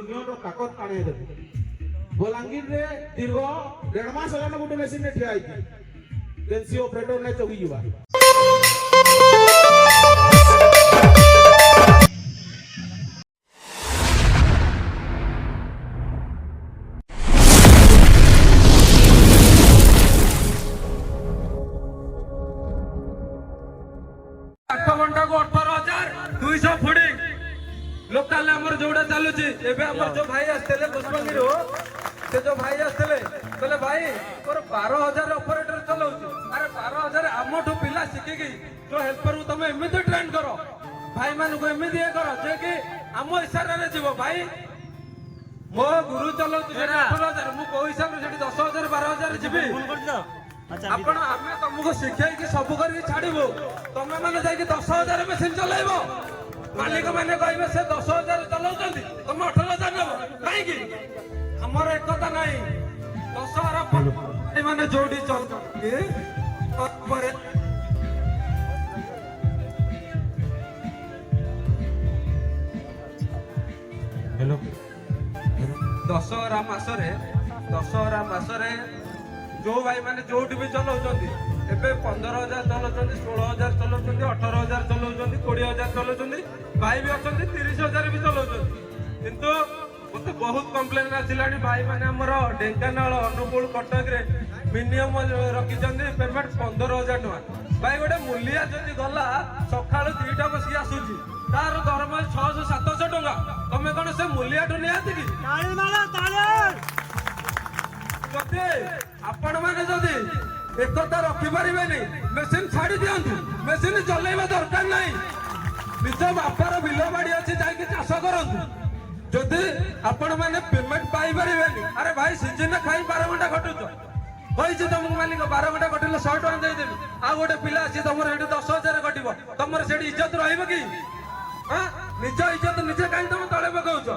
Union रो कागज आने दे बलांगीर रे दीर्घ 1.5 मास होला गोटे मशीन रे ठिया आइती पेंसी ऑपरेटर ने चौकी जीवा घंटा को 18,200 फुटिंग लोकल हमर जोड़ा चालू छी एबे हमर जो भाई आस्तेले पुष्पगिरी हो से जो भाई आस्तेले कहले भाई तोर 12,000 ऑपरेटर चलाउछी अरे 12,000 हमठो पिला शिखि की जो हेल्पर हु तमे एमिति ट्रेन करो भाई मान को एमिति करो जे कि हम इशारा रे जीवो भाई मो गुरु चलाउछी 18,000 मु को हिसाब रे 10,000 12,000 जीबी फोन करजो आपण हमें तुमको शिखाई कि सब करके छाड़बो तमे माने जाई कि 10,000 मशीन चलाइबो मालिक माने कहबे से 10,000 चलाउचंदी तुम 18,000 नेबो काहे कि हमर एकता नाही 10,000 माने जोडी चल पर हेलो 10,000 मासरे जो भाई माने जोटी भी चलाउचंदी एबे 15,000 चलाउचंदी 16,000 चलाउचंदी 18,000 चलाउचंदी 20,000 चलाउचंदी भाई भी अछंदी 30,000 भी चलाउचंदी किंतु मते बहुत कंप्लेन आसिलानी भाई माने हमर ढेंकानाल अनुगुल कटक रे मिनिमम रखिचंदी पेमेंट 15,000 टका भाई गोटे मूल्य जदी गला सखाळु 2टा बसी आसुची तार दरमा 600-700 टका तमे कोन से मूल्य टु नियाती कि ताळी मारा ताळी जदि आपण माने जदि एकता रखि परिबेनी मशीन छाड़ी दियंतु मशीन चलेबा दरकार नाही निज बापार बिल बाड़ी अछि जाई कि चाष करंतु जदि आपण माने पेमेंट पाई परिबेनी अरे भाई सीजन खाई 12 घंटा खटुछ होइछ तुमको मालिक 12 घंटा खटिले 100 टका देई देबी आ गोटे पिला अछि तमर एठी 10,000 कटिबो तमर सेठी इज्जत रहइबो कि हां निज इज्जत निजे काई तुम तळे पकाउछ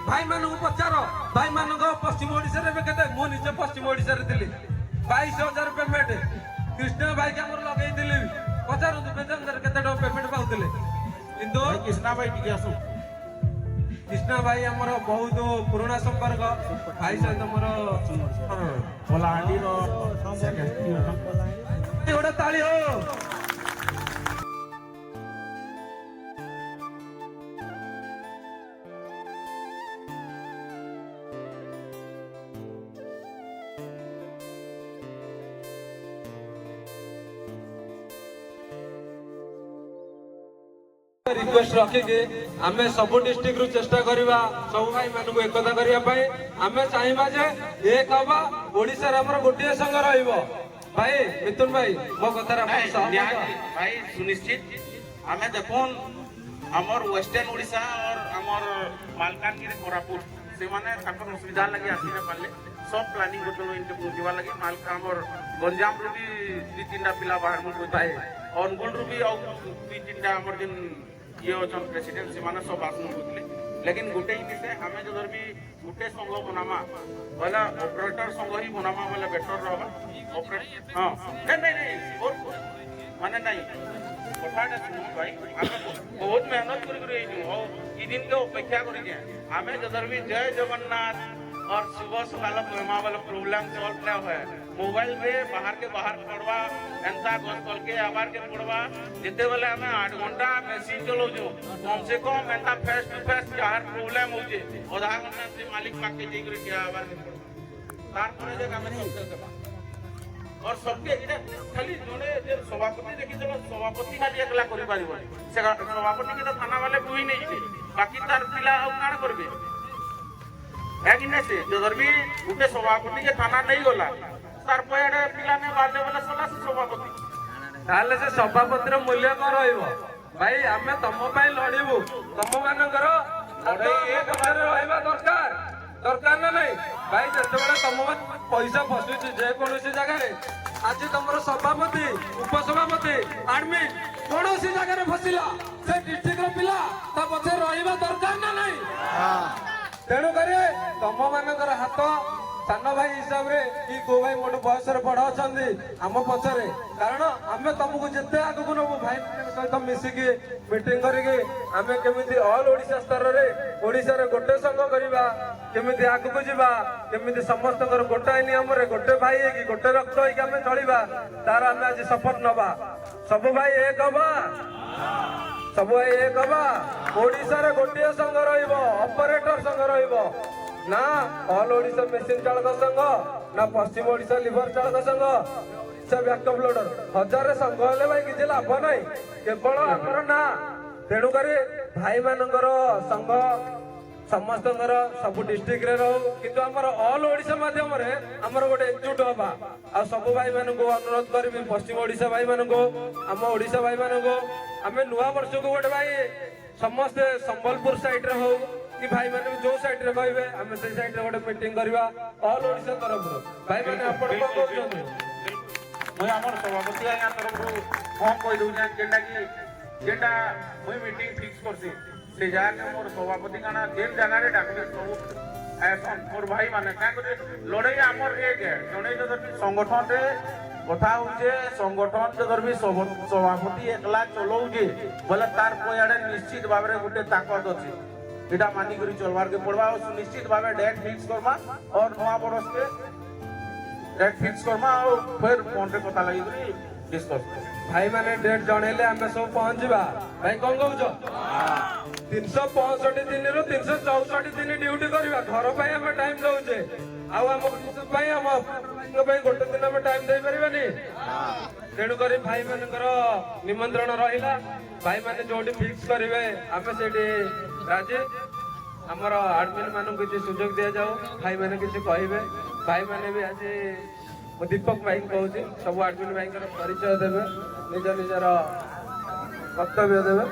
भाई मान को पचार भाई मान पश्चिम ओडिशा रे केते मो निजे पश्चिम ओडिशा रे दिली 22,000 पेमेंट कृष्ण भाई के हमर लगै दिली पचार बेजंदर केते टका पेमेंट पाउतले किंतु कृष्णा भाई टिके आसु कृष्णा भाई हमर बहुत पुराना संपर्क भाई से हमर बोलांडी रो सेक्रेटरी एटा ताली हो रिक्वेस्ट रखिके आमे सब डिस्ट्रिक्ट रु चेष्टा करिबा सब भाई मान को एकता करिया पाए आमे चाहबा जे एक हबा ओडिसा रे हमर गोटिए संग रहइबो भाई मिथुन भाई मो कथा रा भाई सुनिश्चित आमे देखोन हमर वेस्टर्न ओडिसा और हमर मालकानगिरी कोरापुट से माने ताकर सुविधा लगी आसी न पाले सब प्लानिंग करतलो इनके पहुंचवा लगी मालका हमर गंजाम रु भी 2-3 पिला बाहर में कोताए और अनुगुल रु भी और 2-3 हमर दिन ये होचन प्रेसिडेंट से माने सब आसनु होतले लेकिन गुटे ही से हमें जो भी गुटे संघ बनामा वाला ऑपरेटर संघ ही बनामा वाला बेटर रहबा ऑपरेटर हां नहीं और माने नहीं कथाटा सुनो भाई हमें बहुत मेहनत करी और ई दिन के अपेक्षा करी के हमें जो भी जय जगन्नाथ और सुबह सकाल महिमा वाला प्रोग्राम सॉल्व ना है मोबाइल में बाहर के बाहर पड़वा एंता गन कल के आबार के पड़वा जिते बेले हमें 8 घंटा मशीन चलो जो कम से कम एंता फेस टू फेस यार प्रॉब्लम होजे आधा घंटा से मालिक पाके जे करे के आबार के तार परे जे हमें सब और सबके इने खाली जोने जे सभापति देखि चलो सभापति खाली एकला करि पारिबो से सभापति के तो थाना वाले कोई नहीं छे बाकी तार पिला और काण करबे एगिने से जदर भी उठे सभापति के थाना नहीं होला तार पयडे पिला ने बारले वाला सला से सभापति ताले से सभापति रो मूल्य को रहइबो भाई हमें तम पई लड़िबो तम मानकर लड़ाई एक बार रहइबा दरकार ना नहीं भाई जते बडा तम पैसा फसुची जे कोनोसी जगह रे आज तमरो सभापति उपसभापति एडमिन कोनोसी जगह रे फसिला से डिस्ट्रिक्ट रो पिला ता पछे रहइबा दरकार ना नहीं हां तेणु करे तम मानकर हाथ ସାନ ଭାଇ ହିସାବରେ କି କୋଉ ଭାଇ ମୋଠୁ ବୟସରେ ବଡ ଅଛନ୍ତି ଆମ ପଛରେ, କାରଣ ଆମେ ତମକୁ ଯେତେ ଆଗକୁ ନବୁ ଭାଇମାନଙ୍କ ସହିତ ମିଶିକି ମିଟିଂ କରିକି ଆମେ କେମିତି ଅଲ୍ ଓଡ଼ିଶା ସ୍ତରରେ ଓଡ଼ିଶାରେ ଗୋଟେ ସଂଘ କରିବା, କେମିତି ଆଗକୁ ଯିବା, କେମିତି ସମସ୍ତଙ୍କର ଗୋଟାଏ ନିୟମରେ ଗୋଟେ ଭାଇ ହେଇକି ଗୋଟେ ରକ୍ତ ହେଇକି ଆମେ ଚଳିବା, ତାର ଆମେ ଆଜି ଶପଥ ନବା। ସବୁ ଭାଇ ଏକ ହବା, ସବୁ ଭାଇ ଏକ ହବା। ଓଡ଼ିଶାରେ ଗୋଟିଏ ସଂଘ ରହିବ, ଅପରେଟର ସଂଘ ରହିବ, ନା ଅଲ୍ ଓଡ଼ିଶା ମେସିନ ଚାଳକ ସଂଘ, ନା ପଶ୍ଚିମ ଓଡ଼ିଶା ଲିଭର ଚାଳକ ସଂଘ, ଓଡ଼ିଶା ବ୍ୟାକଅପ୍ ଲୋଡର। ହଜାରେ ସଂଘ ହେଲେ ଭାଇ କିଛି ଲାଭ ନାହିଁ, କେବଳ ଆମର ନା। ତେଣୁକରି ଭାଇମାନଙ୍କର ସଂଘ ସମସ୍ତଙ୍କର ସବୁ ଡିଷ୍ଟ୍ରିକ୍ଟରେ ରହୁ, କିନ୍ତୁ ଆମର ଅଲ୍ ଓଡ଼ିଶା ମାଧ୍ୟମରେ ଆମର ଗୋଟେ ଏକଜୁଟ ହବା। ଆଉ ସବୁ ଭାଇମାନଙ୍କୁ ଅନୁରୋଧ କରିବି, ପଶ୍ଚିମ ଓଡ଼ିଶା ଭାଇମାନଙ୍କୁ, ଆମ ଓଡ଼ିଶା ଭାଇମାନଙ୍କୁ, ଆମେ ନୂଆ ବର୍ଷକୁ ଗୋଟେ ଭାଇ ସମସ୍ତେ ସମ୍ବଲପୁର ସାଇଡରେ ହଉ କି ଭାଇମାନେ ଯୋଉ ସାଇଡରେ କହିବେ ଆମେ ସେଇ ସାଇଡରେ ଗୋଟେ ମିଟିଂ କରିବା ଅଲ୍ ଓଡ଼ିଶା ତରଫରୁ। ଭାଇମାନେ ଆପଣ କଣ କହୁଛନ୍ତି? ମୁଇଁ ଆମର ସଭାପତି ଆଜ୍ଞା ତରଫରୁ କଣ କହିଦଉଛେ ଯେନ୍ଟା ମୁଇଁ ମିଟିଂ ଫିକ୍ସ করছি ସେ ଜାଗାରେ ମୋର ସଭାପତି କାଣା ଯେନ୍ ଜାଗାରେ ଡାକବେ ସବୁ ଆସନ୍ ମୋର ଭାଇ ମାନେ କାଁ କରି ଲড়াই আমার এক জনে যদি সংগঠনরে কথা হচ্ছে সংগঠন যদি সভাপতি একলা চলাউছে বলে তার পয়াড়ে নিশ্চিত ভাবে গোটে তাকত আছে, এটা মানি করে চলবার কে পড়বা আর সুনিশ্চিত ভাবে ডেট ফিক্স করবা আর নয়া বরস के डेट फिक्स करमा और फिर फोन रे पता लगी करी डिस्कस भाई माने डेट जणेले आमे सब पहुंचबा। भाई कोन कहउछ 365 दिन रु 364 दिन ड्यूटी करबा, घर पई हम टाइम दउछे, आ हम सब पई हम पई गोटे दिन हम टाइम दे परबानी। तेणु करी भाई मानकर निमंत्रण रहिला, भाई माने जोटी फिक्स करिवे आमे सेठी राजी। हमर एडमिन मानु किछि सुयोग दिया जाऊ, भाई माने किछि कहिबे। भाई माने भी आज दीपक भाई कहूँ सब एडमिन भाई परिचय देवे, निज निजर वक्तव्य देवे।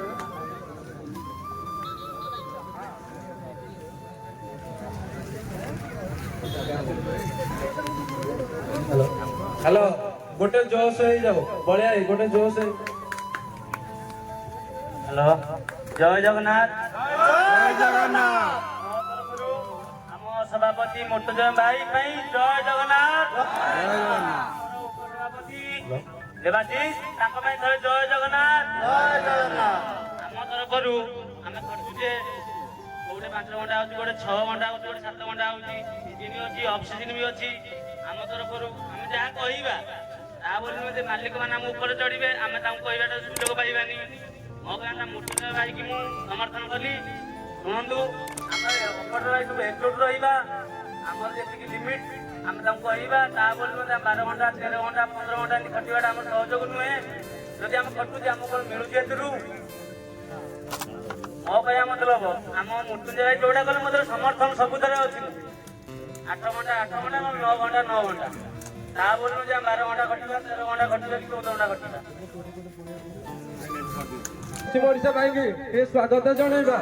हेलो गोटे जोश हो जाओ बड़िया गोटे जोश। हेलो जय जगन्नाथ। जय जगन्नाथ। सभापति मुर्तजा भाई जय जगन्नाथ। सभापति देवाशीष जय जगन्नाथ। जय जगन्नाथ। आम तरफ आम खटुचे गोटे 5 घंटा होती, गोटे 6 घंटा होती, गोटे 7 घंटा होती, सीजन अच्छी ऑफ सीजन भी अच्छी। आम तरफ आम जहाँ कहवा ता बोली मालिक मैंने आम ऊपर चढ़े आम कहवा सुजोग पाइबानी। मो कहना मुर्तजा भाई की मुझे समर्थन कली। शुणु अपर सब एकजुट रहा, आम जी लिमिट आम कहवा ता बोली 12 घंटा 13 घंटा 15 घंटा खटिवाटा आम सहयोग नुहे। जदि आम खटुचे आम कौन मिलूँ मो कह मतलब आम मुर्तुंजय भाई जोड़ा कले मतलब समर्थन सबुतरे अच्छी। 8 घंटा 8 घंटा 9 घंटा 9 घंटा ता बोलूँ 12 घंटा खटिवा 13 घंटा खटिवा कि 14 घंटा खटिवा। पश्चिम ओडिशा भाई की स्वागत जनइबा,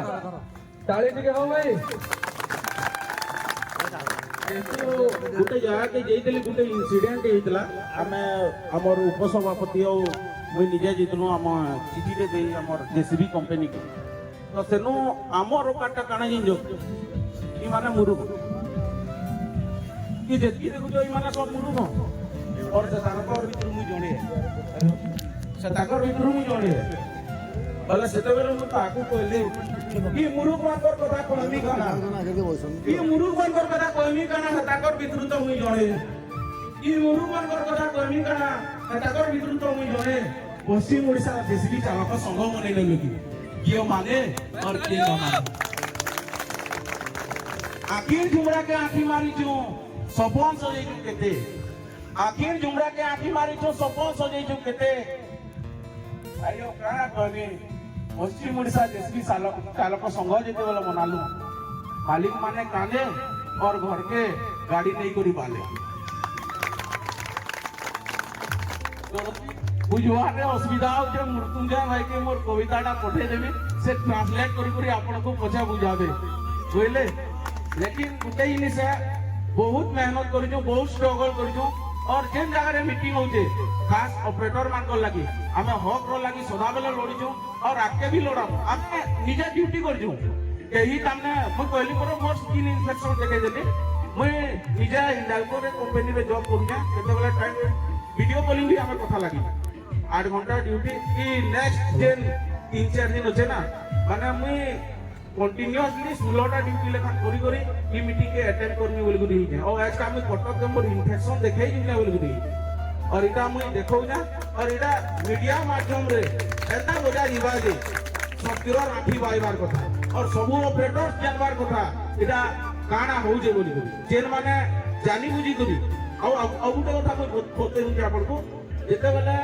ताली टिके हो भाई। गोटे जगह के जाइतली गोटे इंसिडेंट हेतला, आमे हमर उपसभापति और मुई निजे जितनु हम चिठी रे दे हमर जेसीबी कंपनी के तो सेनु हमर काटा काना जिंजो ई माने मुरुख कि जेती देखु जो ई माने सब मुरुख और से ताकर भीतर मुई जणे से ताकर भीतर मुई जणे भले सेते बेले मु ताकू कहले ई मुरुख मानकर कथा कहमी काना ई मुरुख मानकर कथा कहमी काना ताकर भीतर तो मुई जणे ई मुरुख मानकर कथा कहमी काना ताकर भीतर तो मुई जणे पश्चिम ओडिशा जेसीबी चालक संघ मने नेलु कि कियो माने और कियो न माने आखिर झुमरा के आखी मारी छु सपन सजै छु केते आखिर झुमरा के आखी मारी छु सपन सजै छु केते आयो काना कहबे पश्चिम ओडिशा जेसीबी चालक संघ जेते बोले मनालु मालिक माने कांदे और घर के गाड़ी नहीं करी बाले बुझवारे असुविधा हो मृत्युंजय भाई के मोर कविताटा पठे देबे से ट्रांसलेट करी आपन को पछा बुझाबे बुझले। लेकिन गोटे जिनिस बहुत मेहनत करिजो बहुत स्ट्रगल करिजो और जेन जगह रे मीटिंग होचे खास ऑपरेटर मान को लागि हमें हक रो लागि सदा बेले लड़िजो और आके भी लड़म हमें निजे ड्यूटी करजो एही तामने मु कहली पर मोर स्किन इन्फेक्शन देखे देले मुई निजा हिंडाल्को रे कंपनी रे जॉब करूँ केतेबेले टाइम वीडियो कॉलिंग भी आम कथा लगी 8 घंटा ड्यूटी कि नेक्स्ट जेन 3-4 दिन अच्छे ना माने मुई कंटिन्यूअसली 16टा ड्यूटी लेखा करी करी ई मीटिंग के अटेंड करनी बोली करी है और आज का मुई कटक के मोर इन्फेक्शन देखाई जुना बोली करी और इटा मुई देखौ ना और इटा मीडिया माध्यम रे एता बजा जीवा जे शक्तिर राखी बाइबार कथा और सबु ऑपरेटर्स जानबार कथा इटा काना हो जे बोली करी जेन माने जानी बुझी करी और अब गोटे कथा मुई बोलते हूं आपन को जेते बेले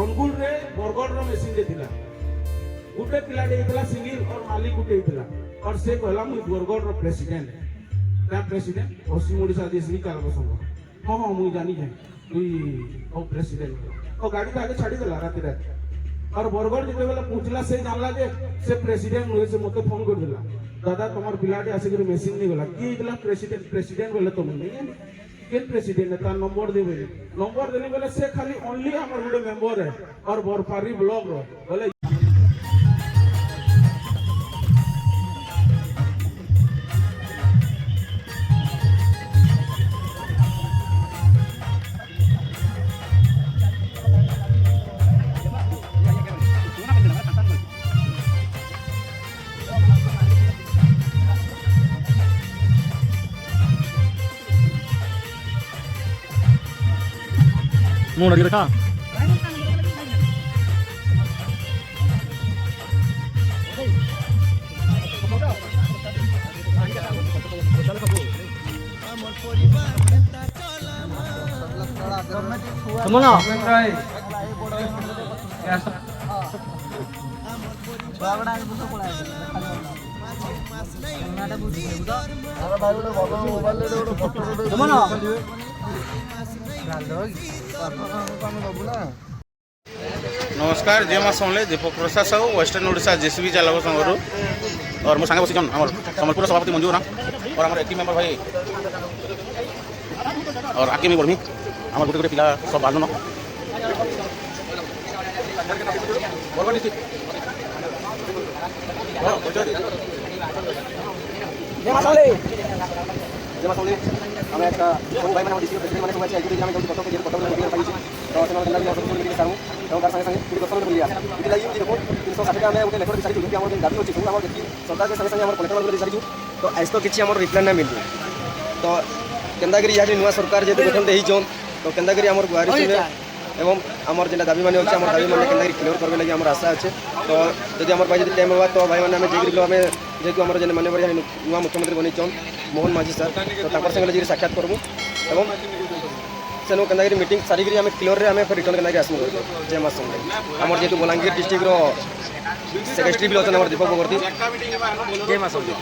अनुगुल रे बरगढ़ रो मेसिन दे थिला गुटे पिला दे थिला सिंगिल और मालिक गुटे थिला और से कहला मुई बरगढ़ रो प्रेसिडेंट का प्रेसिडेंट पश्चिम ओडिशा देशनी चालक संघ हां हां मुई जानी है तुई ओ प्रेसिडेंट ओ गाड़ी के आगे छाड़ी देला रात रात और बरगढ़ जेते बेला पूछला से जानला जे से प्रेसिडेंट होय से मते फोन कर देला दादा तुम्हार पिलाटे आसे कर मेसिन नहीं गला की इतला प्रेसिडेंट बोले तुम नहीं के प्रेसिडेंट है तार नंबर देबे नंबर देने बोले से खाली ओनली हमर गुडे मेंबर है और बरपारी ब्लॉक रो बोले मुंह लगी रखा समझना नमस्कार जय माँ समले दीपक प्रसाद साहू वेस्टर्न ओडिशा जेसीबी चालक संघ और मो सांगे बसीचन आम सम्बलपुर सभापति मंजू राम और आम एक्टिव मेम्बर भाई और आगे में बढ़ी आम गोटे गोटे पिला सब बालन आम एक सब भाई मैंने डिस्ट्रिक्ट प्रेसिडेंट मैंने सब अच्छे आईटी में जो कटक के कटक में मीटिंग पाई तो से मतलब लगी सब मीटिंग सारू तो कार संगे पूरी दर्शन कर लिया इति लागि देखो 360 का हमें उठे लेटर दिसारी कि हमर दाबी होची हमर देखि सरकार के संगे संगे हमर कलेक्टर वाला दिसारी तो आज तो किछि हमर रिप्लाई ना मिलु तो केंदागिरी यानी नुवा सरकार जे गठन देही जोन तो केंदागिरी हमर गुहारी से एवं हमर जेना दाबी माने होची हमर दाबी माने केंदागिरी क्लियर करबे लागि हमर आशा अछि तो यदि हमर पाई टाइम होबा तो भाई माने हमें जेगिरी हमें जेकु हमर जेने माने बरिया नुवा मुख्यमंत्री बनी चोन मोहन माझी सर तो तापर संगे जी साक्षात करबु एवं सेनो केंदागिरी मीटिंग सारिगिरी हमें क्लियर रे हमें फिर रिटर्न केंदागिरी आसमु जय मां संगे हमर जेतु बलांगीर डिस्ट्रिक्ट रो सेक्रेटरी भी होतन हमर दीपक बगर्ती जय मां संगे